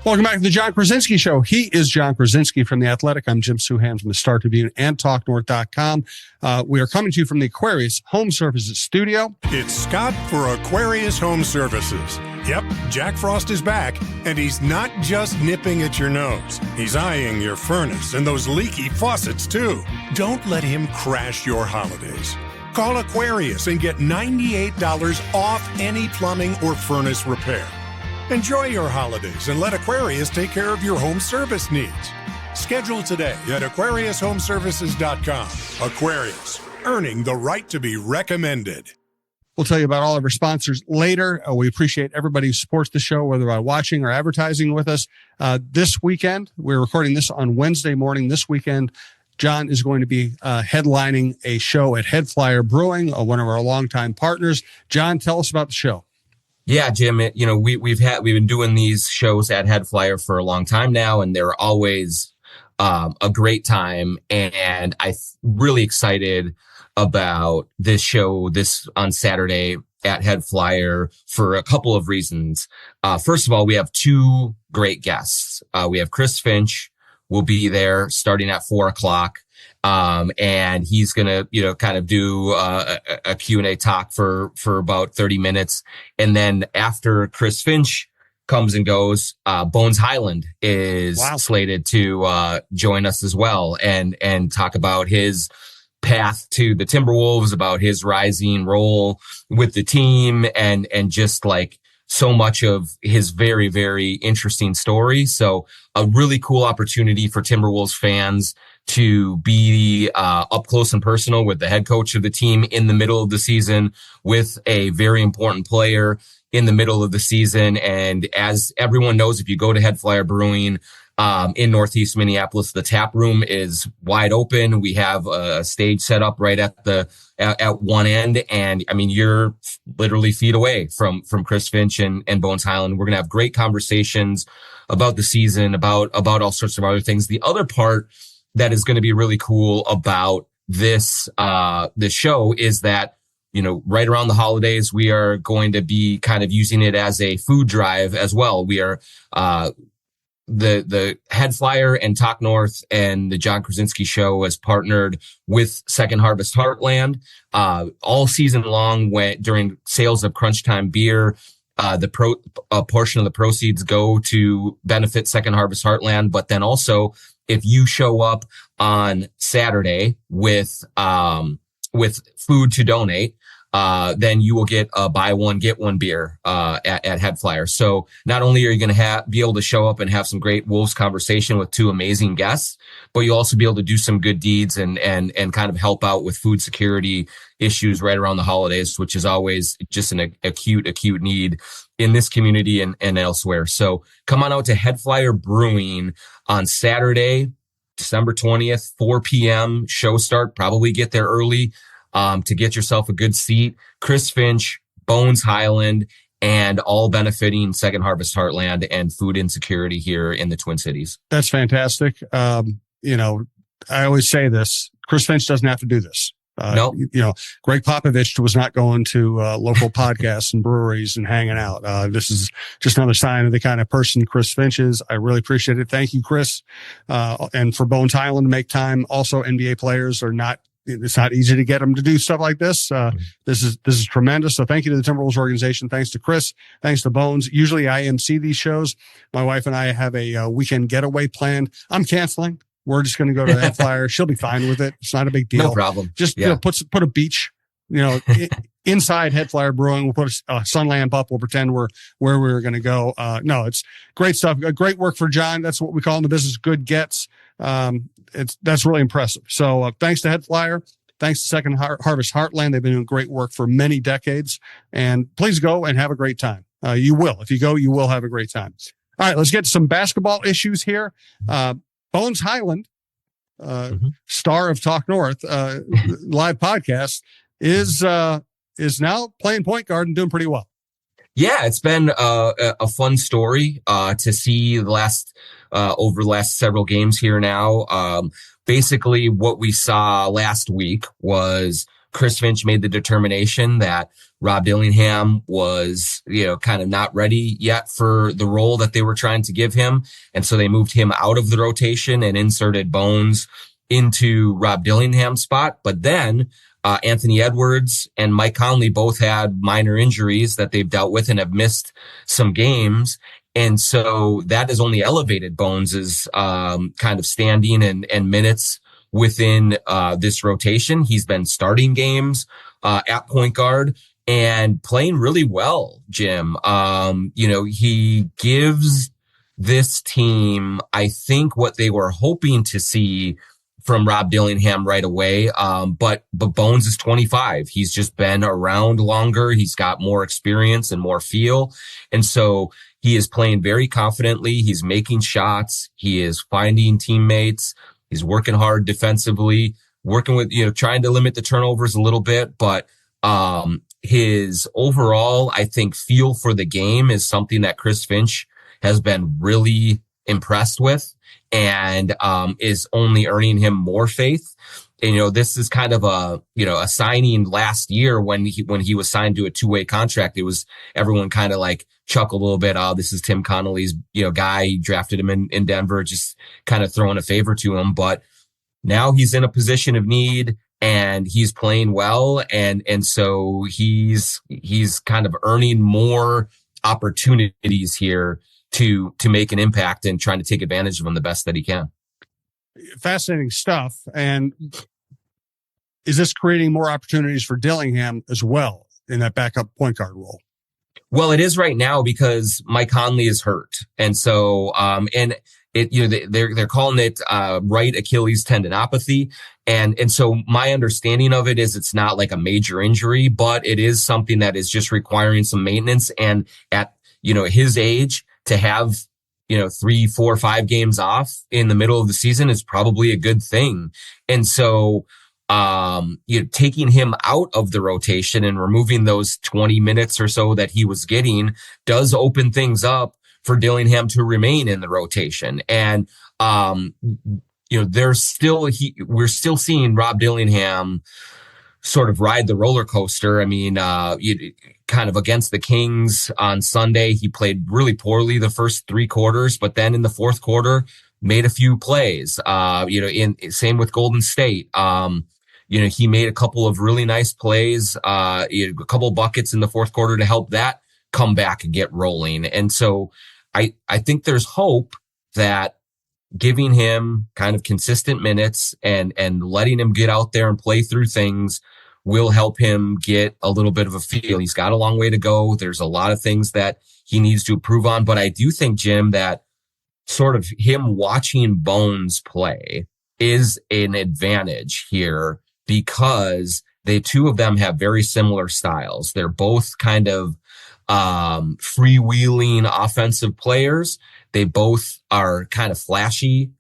Welcome back to the Jon Krawczynski Show. He is Jon Krawczynski from The Athletic. I'm Jim Suhan from the Star Tribune and TalkNorth.com. We are coming to you from the Aquarius Home Services studio. It's Scott for Aquarius Home Services. Yep, Jack Frost is back, and he's not just nipping at your nose. He's eyeing your furnace and those leaky faucets, too. Don't let him crash your holidays. Call Aquarius and get $98 off any plumbing or furnace repair. Enjoy your holidays and let Aquarius take care of your home service needs. Schedule today at AquariusHomeservices.com. Aquarius, earning the right to be recommended. We'll tell you about all of our sponsors later. We appreciate everybody who supports the show, whether by watching or advertising with us. This weekend, we're recording this on Wednesday morning. This weekend, Jon is going to be headlining a show at Headflyer Brewing, one of our longtime partners. Jon, tell us about the show. Yeah, Jim, we've been doing these shows at Headflyer for a long time now, and they're always a great time. And I'm really excited about this show on Saturday at Headflyer for a couple of reasons. First of all, we have two great guests. We have Chris Finch will be there starting at 4:00. And he's going to, kind of do a Q&A talk for about 30 minutes. And then after Chris Finch comes and goes, Bones Hyland is slated to join us as well and talk about his path to the Timberwolves, about his rising role with the team and just like so much of his very, very interesting story. So a really cool opportunity for Timberwolves fans to be up close and personal with the head coach of the team in the middle of the season, with a very important player in the middle of the season. And as everyone knows, if you go to Headflyer Brewing in Northeast Minneapolis, the tap room is wide open. We have a stage set up right at one end. And I mean, you're literally feet away from Chris Finch and Bones Hyland. We're going to have great conversations about the season, about all sorts of other things. The other part that is going to be really cool about this show is that, right around the holidays, we are going to be kind of using it as a food drive as well. We are, the Headflyer and Talk North and the Jon Krawczynski Show has partnered with Second Harvest Heartland, all season long during sales of Crunch Time beer. A portion of the proceeds go to benefit Second Harvest Heartland, but then also if you show up on Saturday with food to donate, then you will get a buy one, get one beer, at Headflyer. So not only are you going to be able to show up and have some great Wolves conversation with two amazing guests, but you'll also be able to do some good deeds and kind of help out with food security issues right around the holidays, which is always just an acute need in this community and elsewhere. So come on out to Headflyer Brewing on Saturday, December 20th, 4 p.m. Show start. Probably get there early to get yourself a good seat. Chris Finch, Bones Hyland, and all benefiting Second Harvest Heartland and food insecurity here in the Twin Cities. That's fantastic. I always say this, Chris Finch doesn't have to do this. No. Greg Popovich was not going to local podcasts and breweries and hanging out. This is just another sign of the kind of person Chris Finch is. I really appreciate it. Thank you, Chris. And for Bones Hyland to make time. Also, NBA players it's not easy to get them to do stuff like this. This is tremendous. So thank you to the Timberwolves organization. Thanks to Chris. Thanks to Bones. Usually I MC these shows. My wife and I have a weekend getaway planned. I'm canceling. We're just going to go to that flyer. She'll be fine with it. It's not a big deal. No problem. Just put a beach, inside Headflyer Brewing. We'll put a sun lamp up. We'll pretend we're where we're going to go. No, it's great stuff. Great work for Jon. That's what we call in the business good gets. That's really impressive. So thanks to Headflyer. Thanks to Second Harvest Heartland. They've been doing great work for many decades. And please go and have a great time. You will. If you go, you will have a great time. All right, let's get to some basketball issues here. Bones Hyland, star of Talk North, live podcast, is now playing point guard and doing pretty well. Yeah, it's been a fun story to see over the last several games here now. Basically, what we saw last week was Chris Finch made the determination that Rob Dillingham was, kind of not ready yet for the role that they were trying to give him. And so they moved him out of the rotation and inserted Bones into Rob Dillingham's spot. But then Anthony Edwards and Mike Conley both had minor injuries that they've dealt with and have missed some games. And so that has only elevated Bones's kind of standing and minutes within this rotation. He's been starting games at point guard and playing really well, Jim. He gives this team, I think, what they were hoping to see from Rob Dillingham right away. But Bones is 25. He's just been around longer. He's got more experience and more feel. And so he is playing very confidently. He's making shots. He is finding teammates. He's working hard defensively, working with, trying to limit the turnovers a little bit. But his overall, I think, feel for the game is something that Chris Finch has been really impressed with and is only earning him more faith. And, this is kind of a signing last year when he was signed to a two-way contract. It was everyone kind of like chuckled a little bit. Oh, this is Tim Connolly's, guy. He drafted him in Denver, just kind of throwing a favor to him. But now he's in a position of need and he's playing well. And so he's kind of earning more opportunities here to make an impact and trying to take advantage of them the best that he can. Fascinating stuff. And is this creating more opportunities for Dillingham as well in that backup point guard role? Well, it is right now because Mike Conley is hurt. And so, they're calling it, right Achilles tendinopathy. And so my understanding of it is it's not like a major injury, but it is something that is just requiring some maintenance. And at, his age to have, 3, 4, 5 games off in the middle of the season is probably a good thing. And so, taking him out of the rotation and removing those 20 minutes or so that he was getting does open things up for Dillingham to remain in the rotation. And, we're still seeing Rob Dillingham sort of ride the roller coaster. I mean, kind of against the Kings on Sunday, he played really poorly the first 3 quarters, but then in the fourth quarter made a few plays, same with Golden State. He made a couple of really nice plays, a couple of buckets in the fourth quarter to help that come back and get rolling. And so I think there's hope that giving him kind of consistent minutes and letting him get out there and play through things will help him get a little bit of a feel. He's got a long way to go. There's a lot of things that he needs to improve on, but I do think, Jim, that sort of him watching Bones play is an advantage here because the two of them have very similar styles. They're both kind of freewheeling offensive players. They both are kind of flashy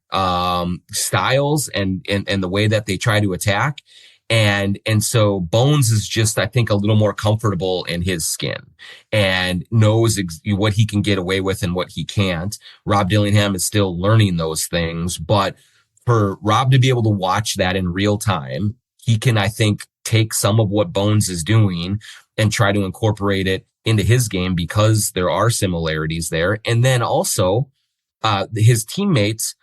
styles and the way that they try to attack. And so Bones is just, I think, a little more comfortable in his skin and knows what he can get away with and what he can't. Rob Dillingham is still learning those things, but for Rob to be able to watch that in real time, he can, I think, take some of what Bones is doing and try to incorporate it into his game because there are similarities there. And then also, his teammates,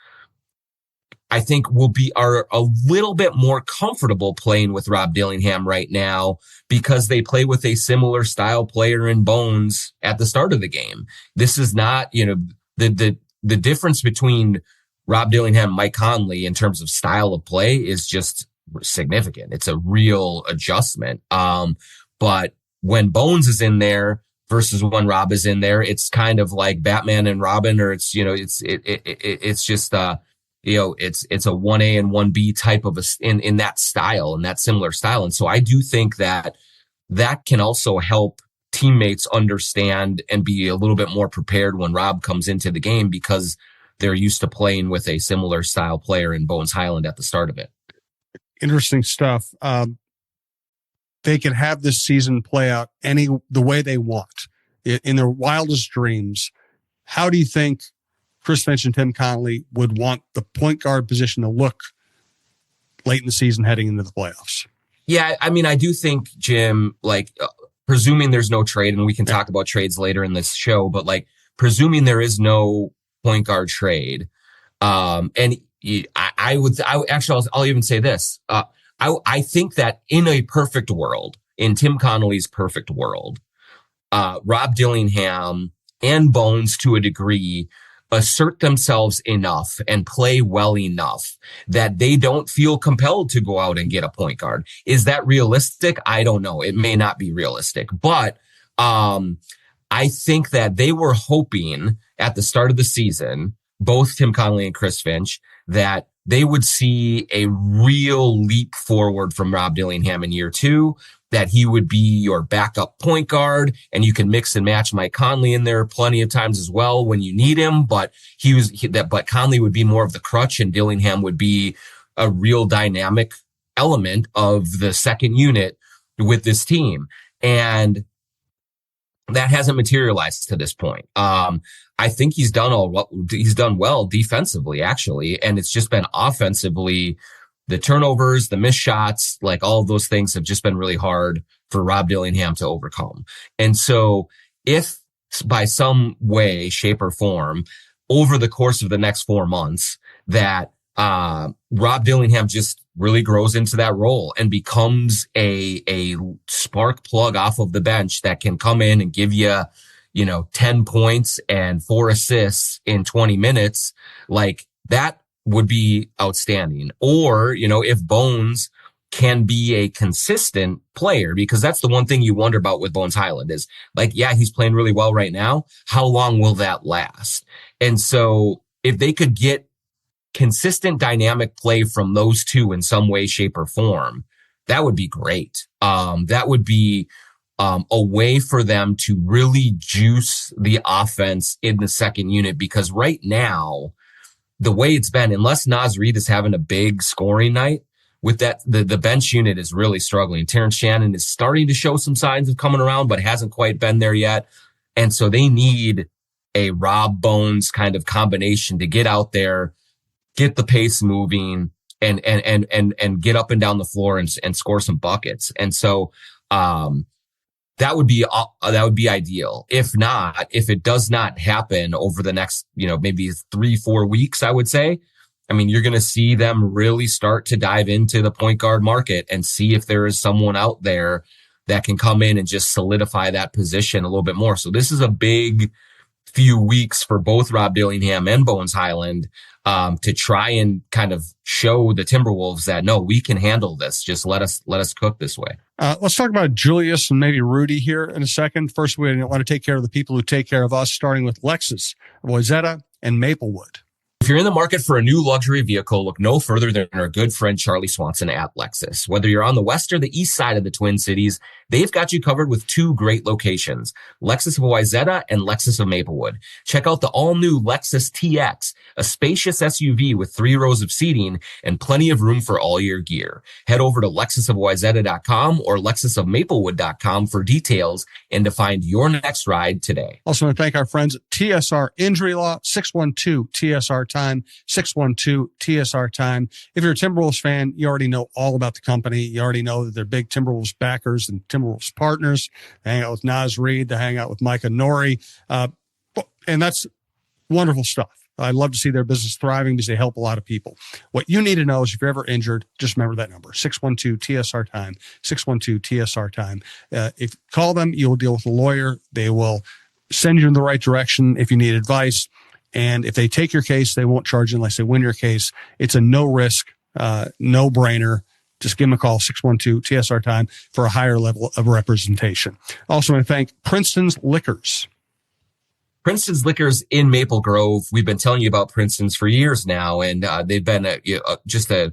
I think, are a little bit more comfortable playing with Rob Dillingham right now because they play with a similar style player in Bones at the start of the game. This is not, the difference between Rob Dillingham and Mike Conley in terms of style of play is just significant. It's a real adjustment. But when Bones is in there versus when Rob is in there, it's kind of like Batman and Robin, or it's, it's just, it's a 1A and 1B type of in that style and that similar style. And so I do think that can also help teammates understand and be a little bit more prepared when Rob comes into the game because they're used to playing with a similar style player in Bones Hyland at the start of it. Interesting stuff. They can have this season play out the way they want in their wildest dreams. How do you think Chris Finch and Tim Connolly would want the point guard position to look late in the season heading into the playoffs? Yeah, I mean, I do think, Jim, like, presuming there's no trade, and we can talk about trades later in this show, but like, presuming there is no point guard trade, and I'll even say this. I think that in a perfect world, in Tim Connolly's perfect world, Rob Dillingham and Bones, to a degree, assert themselves enough and play well enough that they don't feel compelled to go out and get a point guard. Is that realistic? I don't know. It may not be realistic, but I think that they were hoping at the start of the season, both Tim Connolly and Chris Finch, that they would see a real leap forward from Rob Dillingham in year 2, that he would be your backup point guard, and you can mix and match Mike Conley in there plenty of times as well when you need him. But but Conley would be more of the crutch, and Dillingham would be a real dynamic element of the second unit with this team. And that hasn't materialized to this point. I think he's done well defensively, actually, and it's just been offensively. The turnovers, the missed shots, like all of those things have just been really hard for Rob Dillingham to overcome. And so if by some way, shape, or form, over the course of the next 4 months, that Rob Dillingham just really grows into that role and becomes a spark plug off of the bench that can come in and give you, 10 points and 4 assists in 20 minutes, like that would be outstanding. Or, if Bones can be a consistent player, because that's the one thing you wonder about with Bones Hyland is like, yeah, he's playing really well right now. How long will that last? And so if they could get consistent dynamic play from those two in some way, shape, or form, that would be great. That would be a way for them to really juice the offense in the second unit, because right now, the way it's been, unless Naz Reid is having a big scoring night, with that, the bench unit is really struggling. Terrence Shannon is starting to show some signs of coming around, but hasn't quite been there yet. And so they need a Rob Bones kind of combination to get out there, get the pace moving, and get up and down the floor and score some buckets. And so, that would be ideal. If not, if it does not happen over the next, maybe 3-4 weeks, I would say, I mean, you're going to see them really start to dive into the point guard market and see if there is someone out there that can come in and just solidify that position a little bit more. So this is a big few weeks for both Rob Dillingham and Bones Hyland to try and kind of show the Timberwolves that, no, we can handle this. Just let us cook this way. Let's talk about Julius and maybe Rudy here in a second. First, we want to take care of the people who take care of us, starting with Lexus, Wayzata, and Maplewood. If you're in the market for a new luxury vehicle, look no further than our good friend Charlie Swanson at Lexus. Whether you're on the west or the east side of the Twin Cities, they've got you covered with 2 great locations, Lexus of Wayzata and Lexus of Maplewood. Check out the all-new Lexus TX, a spacious SUV with 3 rows of seating and plenty of room for all your gear. Head over to lexusofwayzata.com or lexusofmaplewood.com for details and to find your next ride today. Also want to thank our friends at TSR Injury Law, 612-TSR Time, 612-TSR Time. If you're a Timberwolves fan, you already know all about the company. You already know that they're big Timberwolves backers and Timberwolves partners. They hang out with Naz Reid. They hang out with Micah Nori. And that's wonderful stuff. I love to see their business thriving because they help a lot of people. What you need to know is if you're ever injured, just remember that number, 612-TSR Time, 612-TSR Time. If you call them, you'll deal with a lawyer. They will send you in the right direction if you need advice. And if they take your case, they won't charge you unless they win your case. It's a no risk, no brainer. Just give them a call, 612-TSR Time, for a higher level of representation. Also want to thank Princeton's Liquors. Princeton's Liquors in Maple Grove. We've been telling you about Princeton's for years now, and they've been just a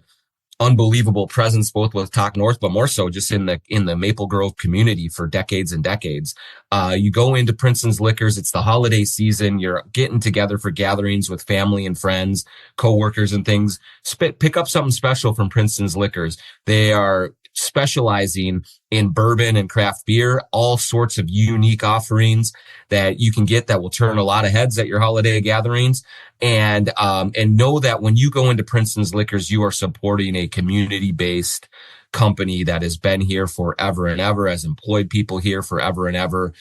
unbelievable presence, both with Talk North, but more so just in the Maple Grove community for decades and decades. You go into Princeton's Liquors, it's the holiday season, you're getting together for gatherings with family and friends, coworkers and things. Pick up something special from Princeton's Liquors. They are specializing in bourbon and craft beer, all sorts of unique offerings that you can get that will turn a lot of heads at your holiday gatherings. And know that when you go into Princeton's Liquors, you are supporting a community-based company that has been here forever and ever, has employed people here forever and ever.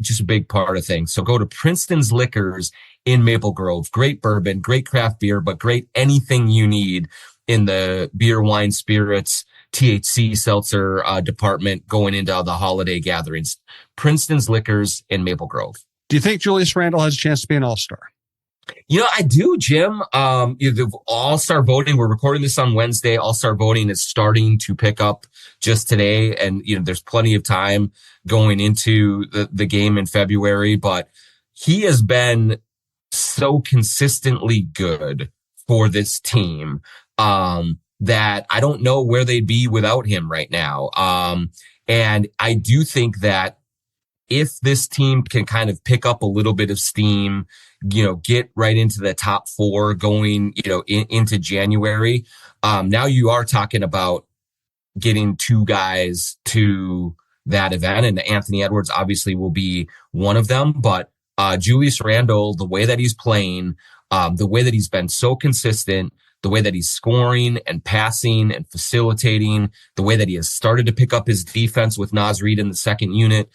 Just a big part of things. So go to Princeton's Liquors in Maple Grove. Great bourbon, great craft beer, but great anything you need in the beer, wine, spirits, THC seltzer department going into the holiday gatherings. Princeton's Liquors in Maple Grove. Do you think Julius Randle has a chance to be an all-star? I do, Jim. The all-star voting, we're recording this on Wednesday. All-star voting is starting to pick up just today. And, there's plenty of time going into the game in February, but he has been so consistently good for this team, that I don't know where they'd be without him right now. And I do think that if this team can kind of pick up a little bit of steam, get right into the top 4 going, into January. Now you are talking about getting 2 guys to that event, and Anthony Edwards obviously will be one of them. But Julius Randle, the way that he's playing, the way that he's been so consistent, the way that he's scoring and passing and facilitating, the way that he has started to pick up his defense with Naz Reid in the second unit,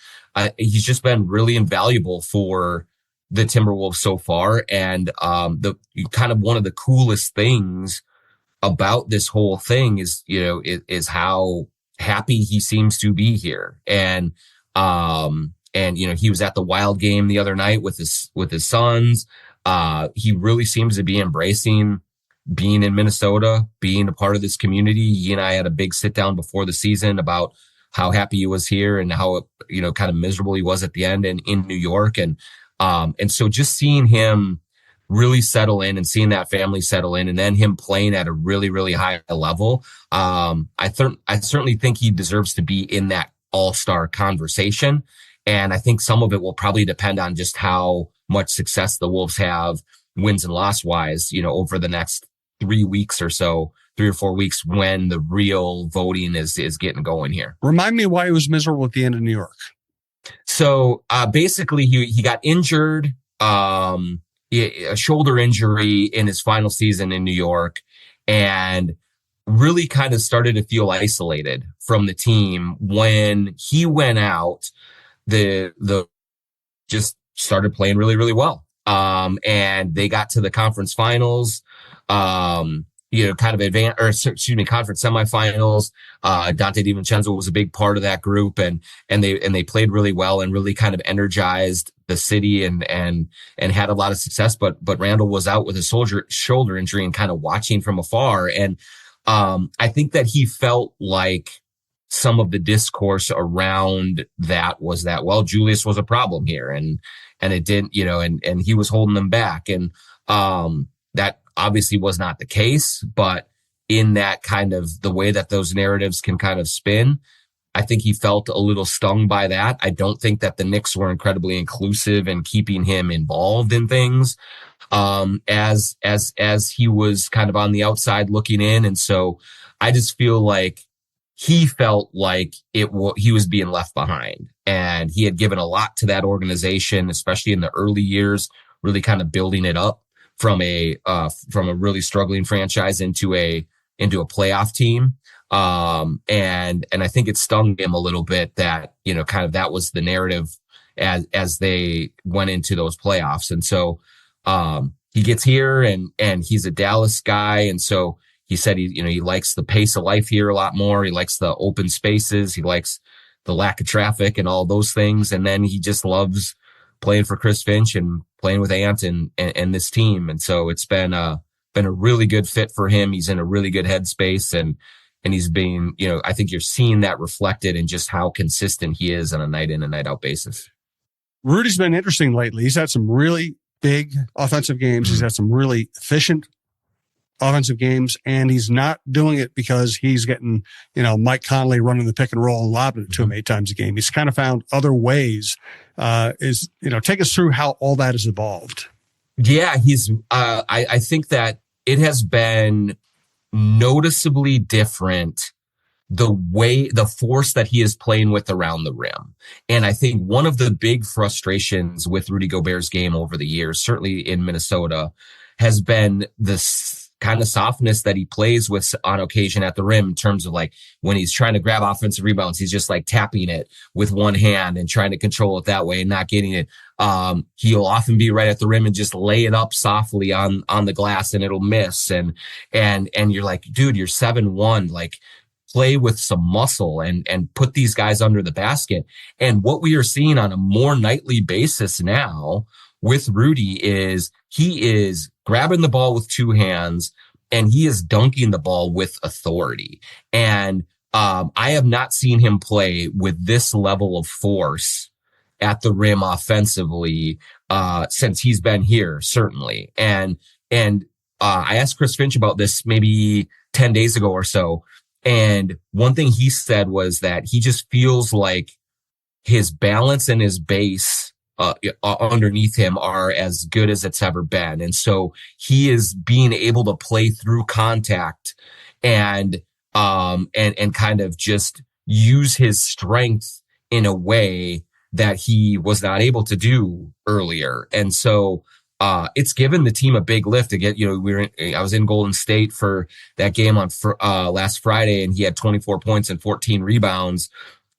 he's just been really invaluable for the Timberwolves so far. And the kind of one of the coolest things about this whole thing is, is how happy he seems to be here. And he was at the Wild game the other night with his sons. He really seems to be embracing being in Minnesota, being a part of this community. He and I had a big sit down before the season about how happy he was here and how, kind of miserable he was at the end and in New York. And so just seeing him really settle in and seeing that family settle in, and then him playing at a really, really high level. I certainly think he deserves to be in that all-star conversation. And I think some of it will probably depend on just how much success the Wolves have wins and loss wise, over the next 3 weeks or so, 3 or 4 weeks, when the real voting is getting going here. Remind me why he was miserable at the end of New York. So basically he got injured, a shoulder injury in his final season in New York, and really kind of started to feel isolated from the team. When he went out, the just started playing really, really well. And they got to the conference finals, conference semifinals. Dante DiVincenzo was a big part of that group, and they played really well and really kind of energized the city and had a lot of success. But Randle was out with a shoulder injury and kind of watching from afar. And, I think that he felt like some of the discourse around that was that, well, Julius was a problem here, and it didn't, and he was holding them back. And, that obviously was not the case, but in that kind of the way that those narratives can kind of spin, I think he felt a little stung by that. I don't think that the Knicks were incredibly inclusive in keeping him involved in things, as he was kind of on the outside looking in. And so I just feel like he felt like he was being left behind, and he had given a lot to that organization, especially in the early years, really kind of building it up from a really struggling franchise into a playoff team. And I think it stung him a little bit that, kind of that was the narrative as they went into those playoffs. And so, he gets here and he's a Dallas guy. And so he said he likes the pace of life here a lot more. He likes the open spaces. He likes the lack of traffic and all those things. And then he just loves playing for Chris Finch and playing with Ant and this team. And so it's been a really good fit for him. He's in a really good headspace, and he's being, I think you're seeing that reflected in just how consistent he is on a night in and night out basis. Rudy's been interesting lately. He's had some really big offensive games. He's had some really efficient offensive games, and he's not doing it because he's getting, Mike Conley running the pick and roll and lobbing it to him 8 times a game. He's kind of found other ways. Take us through how all that has evolved. Yeah, I think that it has been noticeably different, the force that he is playing with around the rim. And I think one of the big frustrations with Rudy Gobert's game over the years, certainly in Minnesota, has been this kind of softness that he plays with on occasion at the rim in terms of like when he's trying to grab offensive rebounds, he's just like tapping it with one hand and trying to control it that way and not getting it. He'll often be right at the rim and just lay it up softly on the glass and it'll miss. And you're like, dude, you're 7'1", like play with some muscle and put these guys under the basket. And what we are seeing on a more nightly basis now with Rudy is he is grabbing the ball with two hands and he is dunking the ball with authority. And I have not seen him play with this level of force at the rim offensively since he's been here, certainly. And I asked Chris Finch about this maybe 10 days ago or so. And one thing he said was that he just feels like his balance and his base underneath him are as good as it's ever been. And so he is being able to play through contact and kind of just use his strength in a way that he was not able to do earlier. And so it's given the team a big lift to get, I was in Golden State for that game on last Friday, and he had 24 points and 14 rebounds.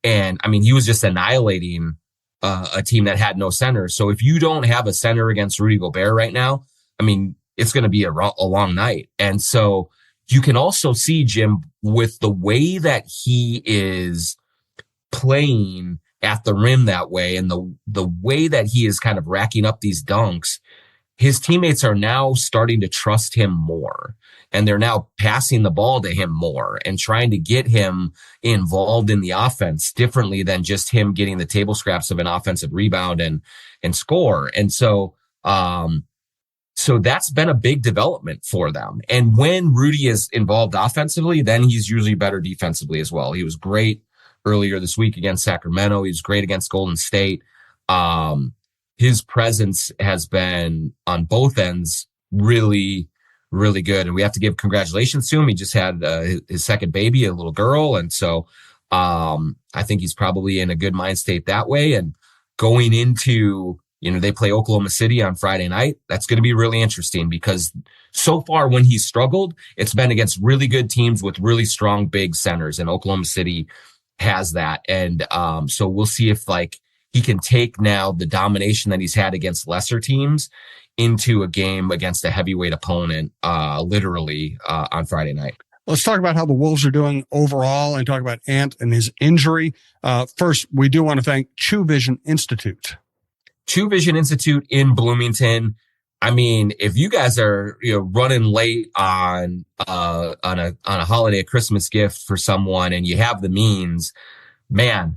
And I mean, he was just annihilating a team that had no center. So if you don't have a center against Rudy Gobert right now, I mean, it's going to be a long night. And so you can also see, Jim, with the way that he is playing at the rim that way and the way that he is kind of racking up these dunks, his teammates are now starting to trust him more, and they're now passing the ball to him more and trying to get him involved in the offense differently than just him getting the table scraps of an offensive rebound and score. And so that's been a big development for them. And when Rudy is involved offensively, then he's usually better defensively as well. He was great earlier this week against Sacramento. He was great against Golden State. His presence has been on both ends really, really good. And we have to give congratulations to him. He just had his second baby, a little girl. And so I think he's probably in a good mind state that way. And going into, they play Oklahoma City on Friday night. That's going to be really interesting because so far when he's struggled, it's been against really good teams with really strong big centers. And Oklahoma City has that. And so we'll see if he can take now the domination that he's had against lesser teams into a game against a heavyweight opponent, literally on Friday night. Let's talk about how the Wolves are doing overall and talk about Ant and his injury. First, we do want to thank True Vision Institute. True Vision Institute in Bloomington. I mean, if you guys are running late on a holiday, a Christmas gift for someone, and you have the means, man,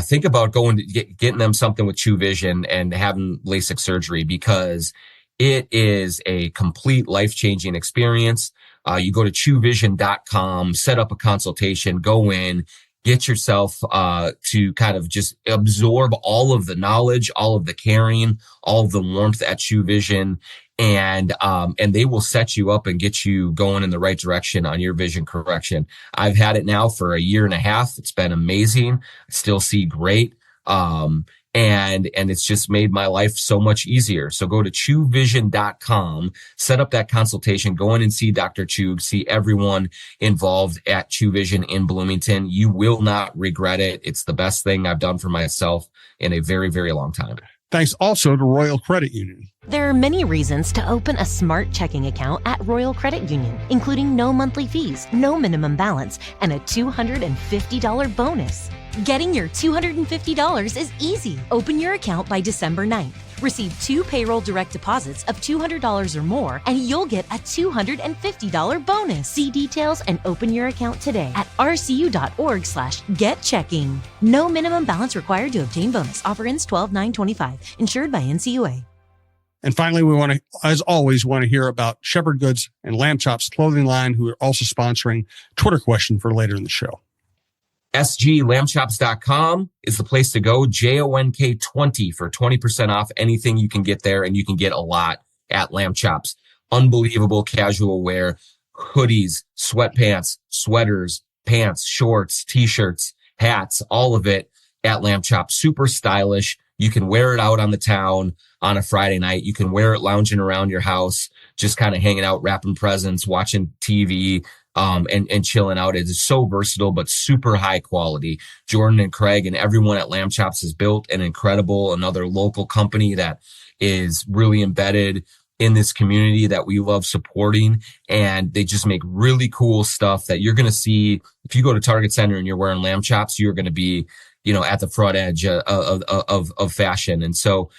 think about going to getting them something with True Vision and having LASIK surgery, because it is a complete life-changing experience. You go to truevision.com, set up a consultation, go in, get yourself to kind of just absorb all of the knowledge, all of the caring, all of the warmth at True Vision. And they will set you up and get you going in the right direction on your vision correction. I've had it now for a year and a half. It's been amazing. I still see great. And it's just made my life so much easier. So go to truevision.com, set up that consultation, go in and see Dr. Chug, see everyone involved at True Vision in Bloomington. You will not regret it. It's the best thing I've done for myself in a very, very long time. Thanks also to Royal Credit Union. There are many reasons to open a smart checking account at Royal Credit Union, including no monthly fees, no minimum balance, and a $250 bonus. Getting your $250 is easy. Open your account by December 9th. Receive 2 payroll direct deposits of $200 or more, and you'll get a $250 bonus. See details and open your account today at rcu.org/getchecking. No minimum balance required to obtain bonus. Offer ends 12/9/25. Insured by NCUA. And finally, we want to, as always, hear about Shepherd Goods and Lamb Chops clothing line, who are also sponsoring Twitter question for later in the show. SGLambchops.com is the place to go. JONK20 for 20% off anything you can get there, and you can get a lot at Lamb Chops. Unbelievable casual wear, hoodies, sweatpants, sweaters, pants, shorts, t-shirts, hats, all of it at Lamb Chops. Super stylish, You can wear it out on the town on a Friday night. You can wear it lounging around your house, just kind of hanging out, wrapping presents, watching TV, and chilling out. It is so versatile, but super high quality. Jordan and Craig and everyone at Lamb Chops has built another local company that is really embedded in this community that we love supporting. And they just make really cool stuff that you're going to see. If you go to Target Center and you're wearing Lamb Chops, you're going to be, at the front edge of fashion. And so,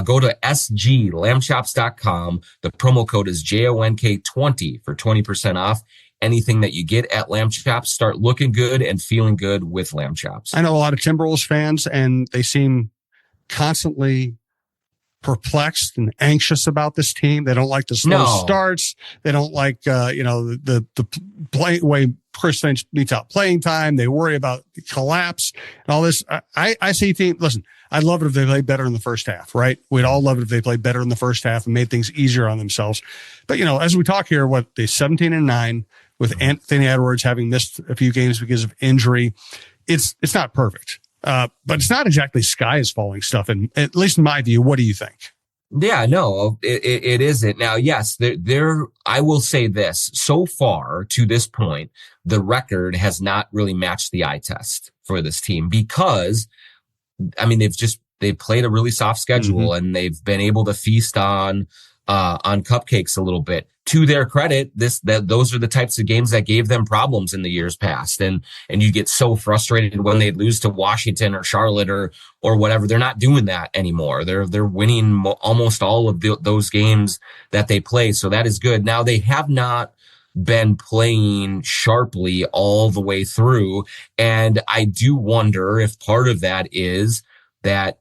go to sglambchops.com. The promo code is JONK20 for 20% off. Anything that you get at Lamb Chops, start looking good and feeling good with Lamb Chops. I know a lot of Timberwolves fans, and they seem constantly perplexed and anxious about this team. They don't like the slow starts. They don't like, the play way Chris Finch beats out playing time. They worry about collapse and all this. I see listen, I'd love it if they played better in the first half, right? We'd all love it if they played better in the first half and made things easier on themselves. But, as we talk here, they 17-9 with Anthony Edwards having missed a few games because of injury. It's not perfect. But it's not exactly sky is falling stuff. And at least in my view, what do you think? Yeah, no, it isn't. Now, yes, I will say this. So far to this point, the record has not really matched the eye test for this team because, they've played a really soft schedule and they've been able to feast on cupcakes a little bit. To their credit, those are the types of games that gave them problems in the years past. And you get so frustrated when they lose to Washington or Charlotte or whatever. They're not doing that anymore. They're winning almost all of those games that they play. So that is good. Now they have not been playing sharply all the way through. And I do wonder if part of that is that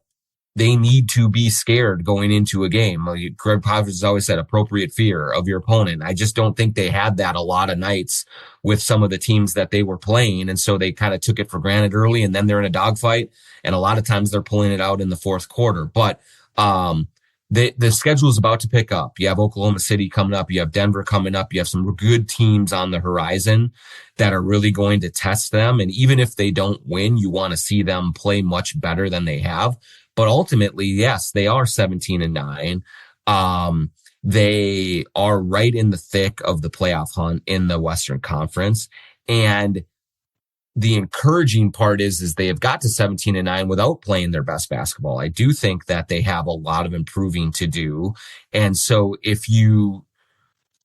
they need to be scared going into a game. Like Greg Popovich has always said, appropriate fear of your opponent. I just don't think they had that a lot of nights with some of the teams that they were playing. And so they kind of took it for granted early, and then they're in a dogfight. And a lot of times they're pulling it out in the fourth quarter. But the schedule is about to pick up. You have Oklahoma City coming up. You have Denver coming up. You have some good teams on the horizon that are really going to test them. And even if they don't win, you want to see them play much better than they have. But ultimately, yes, they are 17-9. They are right in the thick of the playoff hunt in the Western Conference. And the encouraging part is they have got to 17-9 without playing their best basketball. I do think that they have a lot of improving to do. And so if you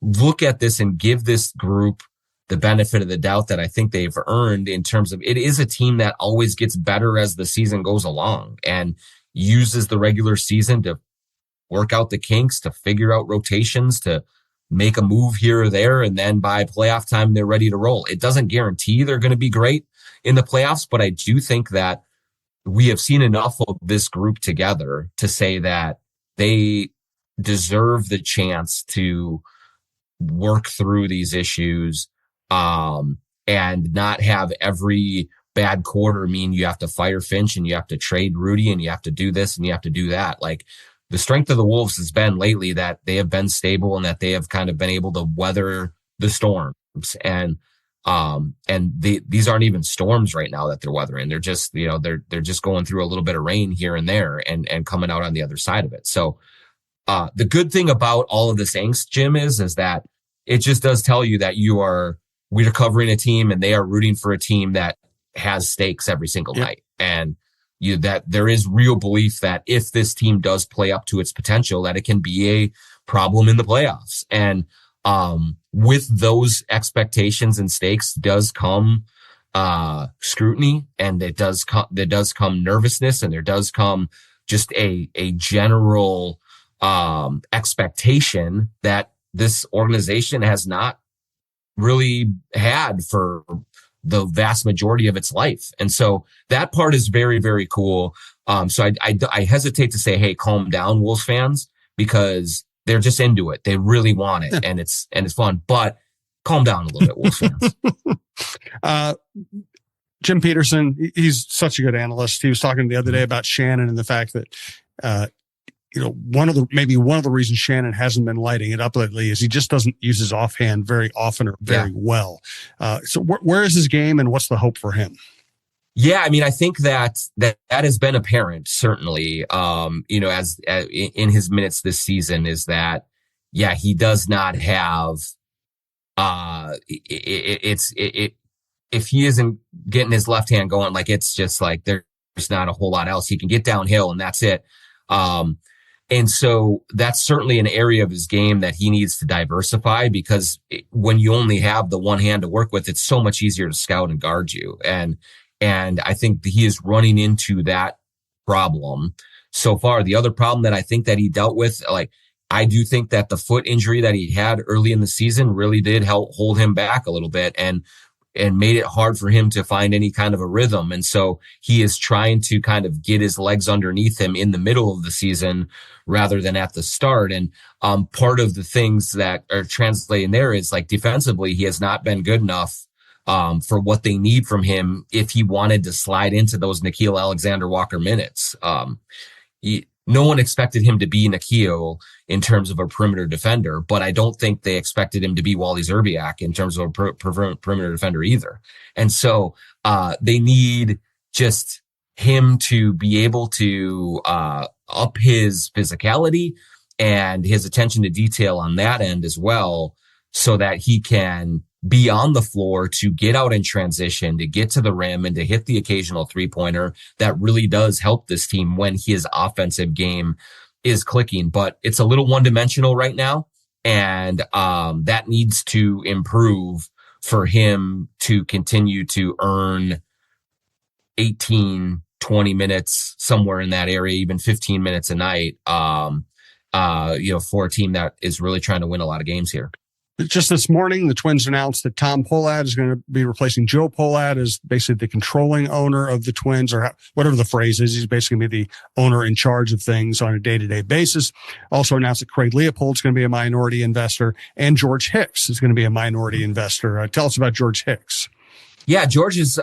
look at this and give this group the benefit of the doubt that I think they've earned in terms of it is a team that always gets better as the season goes along and uses the regular season to work out the kinks, to figure out rotations, to make a move here or there. And then by playoff time, they're ready to roll. It doesn't guarantee they're going to be great in the playoffs, but I do think that we have seen enough of this group together to say that they deserve the chance to work through these issues, and not have every bad quarter mean you have to fire Finch and you have to trade Rudy and you have to do this and you have to do that. Like, the strength of the Wolves has been lately that they have been stable and that they have kind of been able to weather the storms. And these aren't even storms right now that they're weathering. They're just, they're just going through a little bit of rain here and there and coming out on the other side of it. So, the good thing about all of this angst, Jim, is that it just does tell you that we're covering a team and they are rooting for a team that has stakes every single night. And that there is real belief that if this team does play up to its potential, that it can be a problem in the playoffs. And with those expectations and stakes does come scrutiny, and there does come nervousness, and there does come just a general expectation that this organization has not really had for the vast majority of its life. And so that part is very, very cool. So I hesitate to say, hey, calm down, Wolves fans, because they're just into it. They really want it, and it's fun, but calm down a little bit, Wolves fans. Jim Peterson, he's such a good analyst. He was talking the other day about Shannon and the fact that, one of the reasons Shannon hasn't been lighting it up lately is he just doesn't use his offhand very often or very well. So where is his game, and what's the hope for him? Yeah, I mean, I think that has been apparent, certainly, as in his minutes this season, is that, yeah, he does not have, if he isn't getting his left hand going, like, it's just like there's not a whole lot else. He can get downhill and that's it. And so that's certainly an area of his game that he needs to diversify, because when you only have the one hand to work with, it's so much easier to scout and guard you. And I think he is running into that problem so far. The other problem that I think that he dealt with, like, I do think that the foot injury that he had early in the season really did help hold him back a little bit and made it hard for him to find any kind of a rhythm. And so he is trying to kind of get his legs underneath him in the middle of the season rather than at the start. And part of the things that are translating there is, like, defensively, he has not been good enough for what they need from him if he wanted to slide into those Nickeil Alexander-Walker minutes. No one expected him to be Nickeil in terms of a perimeter defender, but I don't think they expected him to be Wally Szczerbiak in terms of a perimeter defender either. And so they need just him to be able to up his physicality and his attention to detail on that end as well, so that he can be on the floor to get out in transition, to get to the rim, and to hit the occasional three-pointer that really does help this team when his offensive game is clicking. But it's a little one-dimensional right now, and that needs to improve for him to continue to earn 18, 20 minutes, somewhere in that area, even 15 minutes a night, for a team that is really trying to win a lot of games here. Just this morning, the Twins announced that Tom Pohlad is going to be replacing Joe Pohlad as basically the controlling owner of the Twins, or whatever the phrase is. He's basically going to be the owner in charge of things on a day-to-day basis. Also announced that Craig Leopold is going to be a minority investor, and George Hicks is going to be a minority investor. Tell us about George Hicks. Yeah, George is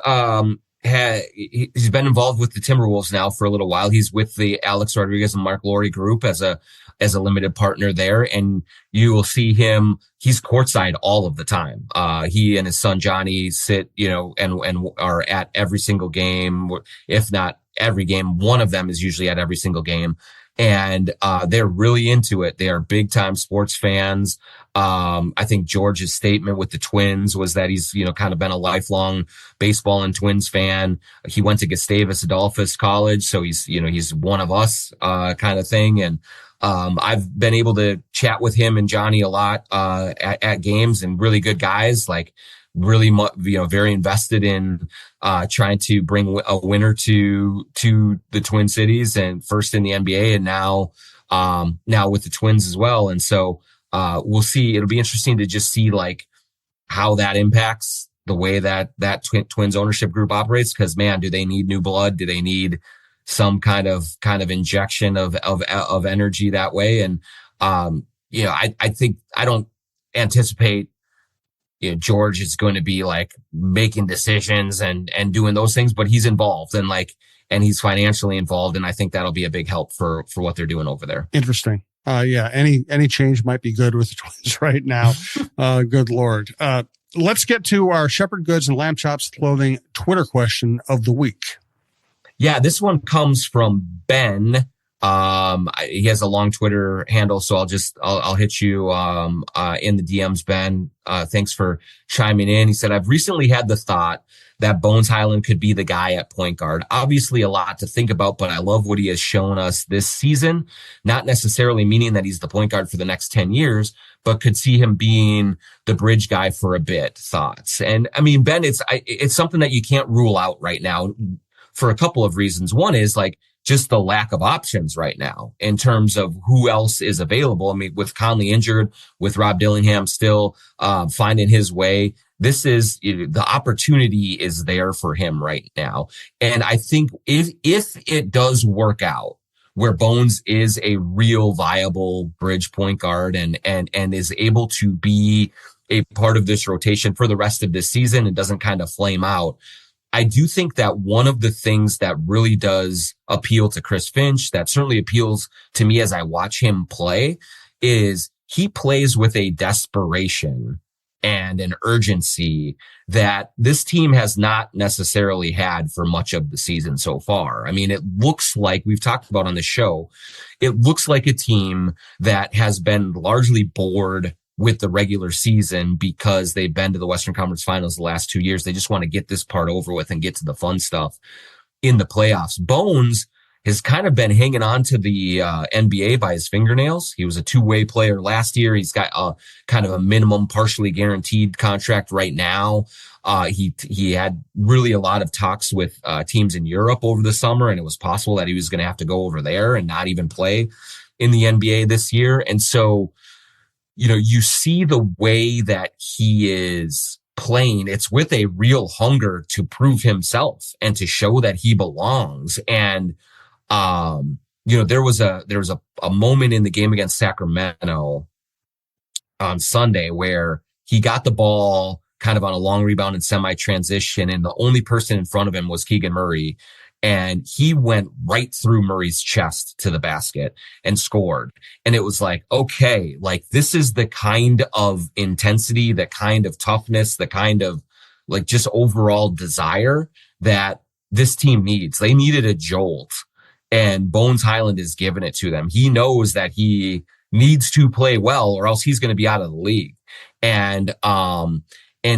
he's been involved with the Timberwolves now for a little while. He's with the Alex Rodriguez and Mark Laurie group as a limited partner there. And you will see him, he's courtside all of the time. He and his son Johnny sit, and are at every single game, if not every game. One of them is usually at every single game. And they're really into it. They are big time sports fans. I think George's statement with the Twins was that he's, kind of been a lifelong baseball and Twins fan. He went to Gustavus Adolphus College, so he's one of us, kind of thing. And I've been able to chat with him and Johnny a lot at games, and really good guys, like really very invested in trying to bring a winner to the Twin Cities, and first in the NBA, and now with the Twins as well. And so we'll see. It'll be interesting to just see like how that impacts the way that Twins ownership group operates, because man, do they need new blood? Do they need some kind of injection of energy that way? And I think I don't anticipate George is going to be like making decisions and doing those things, but he's involved and he's financially involved. And I think that'll be a big help for what they're doing over there. Interesting. Any change might be good with the Twins right now. Good Lord. Let's get to our Shepherd Goods and Lamb Chops Clothing Twitter question of the week. Yeah, this one comes from Ben. He has a long Twitter handle, so I'll hit you in the DMs, Ben. Thanks for chiming in. He said, I've recently had the thought that Bones Hyland could be the guy at point guard. Obviously a lot to think about, but I love what he has shown us this season. Not necessarily meaning that he's the point guard for the next 10 years, but could see him being the bridge guy for a bit. Thoughts? And I mean, Ben, it's something that you can't rule out right now for a couple of reasons. One is like just the lack of options right now in terms of who else is available. I mean, with Conley injured, with Rob Dillingham still finding his way, the opportunity is there for him right now. And I think if it does work out where Bones is a real viable bridge point guard and is able to be a part of this rotation for the rest of this season and doesn't kind of flame out, I do think that one of the things that really does appeal to Chris Finch, that certainly appeals to me as I watch him play, is he plays with a desperation and an urgency that this team has not necessarily had for much of the season so far. I mean, it looks like, we've talked about on the show, it looks like a team that has been largely bored with the regular season because they've been to the Western Conference Finals the last 2 years. They just want to get this part over with and get to the fun stuff in the playoffs. Bones has kind of been hanging on to the NBA by his fingernails. He was a two-way player last year. He's got a kind of a minimum partially guaranteed contract right now. He had really a lot of talks with teams in Europe over the summer, and it was possible that he was going to have to go over there and not even play in the NBA this year. And so, you see the way that he is playing. It's with a real hunger to prove himself and to show that he belongs. And there was a moment in the game against Sacramento on Sunday where he got the ball kind of on a long rebound and semi-transition, and the only person in front of him was Keegan Murray. And he went right through Murray's chest to the basket and scored. And it was like, okay, like this is the kind of intensity, the kind of toughness, the kind of like just overall desire that this team needs. They needed a jolt, and Bones Hyland is giving it to them. He knows that he needs to play well or else he's going to be out of the league. And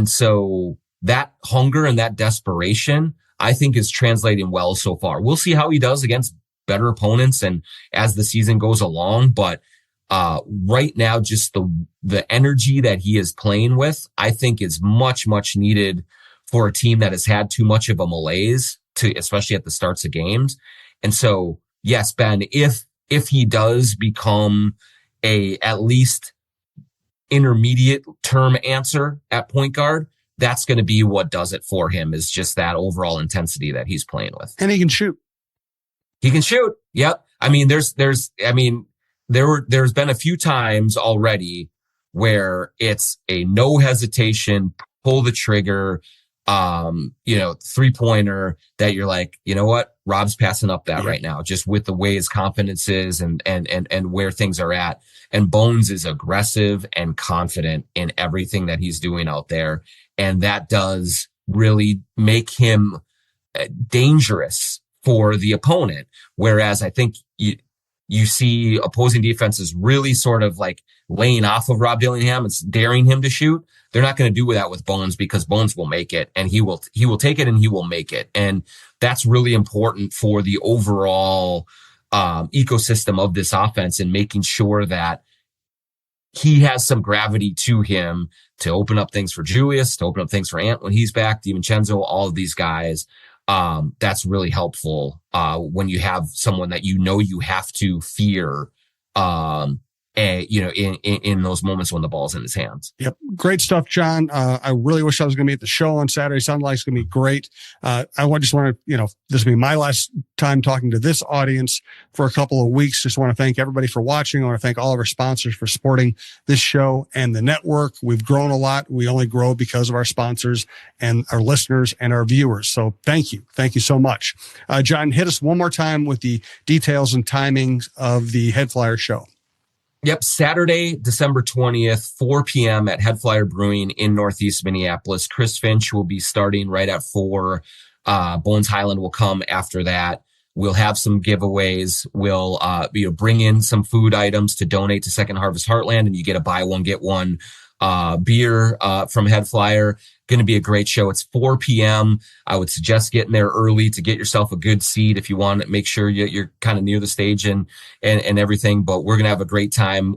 so that hunger and that desperation, I think, is translating well so far. We'll see how he does against better opponents and as the season goes along. But right now, just the energy that he is playing with, I think is much, much needed for a team that has had too much of a malaise, especially at the starts of games. And so, yes, Ben, if he does become at least intermediate term answer at point guard, that's going to be what does it for him, is just that overall intensity that he's playing with. And he can shoot. He can shoot. Yep. I mean, there's been a few times already where it's a no hesitation, pull the trigger, 3-pointer that you're like, you know what? Rob's passing up that right now, just with the way his confidence is and where things are at. And Bones is aggressive and confident in everything that he's doing out there. And that does really make him dangerous for the opponent. Whereas I think you see opposing defenses really sort of like laying off of Rob Dillingham. It's daring him to shoot. They're not going to do that with Bones, because Bones will make it, and he will take it and he will make it. And that's really important for the overall ecosystem of this offense, and making sure that he has some gravity to him to open up things for Julius, to open up things for Ant when he's back, DiVincenzo, all of these guys. That's really helpful when you have someone that you have to fear, in those moments when the ball's in his hands. Yep. Great stuff, Jon. I really wish I was going to be at the show on Saturday. Sounds like it's going to be great. I just want to, this will be my last time talking to this audience for a couple of weeks. Just want to thank everybody for watching. I want to thank all of our sponsors for supporting this show and the network. We've grown a lot. We only grow because of our sponsors and our listeners and our viewers. So thank you. Thank you so much. Jon, hit us one more time with the details and timings of the Headflyer show. Yep. Saturday, December 20th, 4 p.m. at Headflyer Brewing in Northeast Minneapolis. Chris Finch will be starting right at 4. Bones Hyland will come after that. We'll have some giveaways. We'll, bring in some food items to donate to Second Harvest Heartland, and you get a buy one, get one, beer, from Headflyer. Going to be a great show. It's 4 p.m. I would suggest getting there early to get yourself a good seat if you want to make sure you're kind of near the stage and everything. But we're going to have a great time.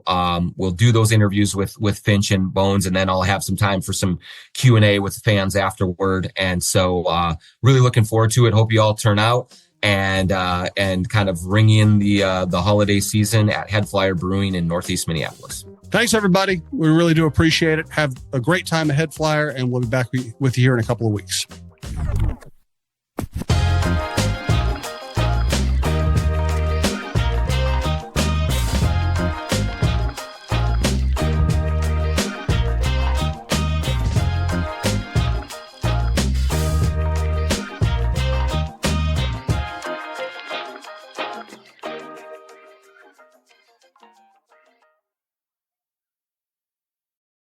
We'll do those interviews with Finch and Bones, and then I'll have some time for some Q&A with the fans afterward. And so really looking forward to it. Hope you all turn out and kind of ring in the holiday season at Headflyer Brewing in Northeast Minneapolis. Thanks, everybody. We really do appreciate it. Have a great time at Headflyer, and we'll be back with you here in a couple of weeks.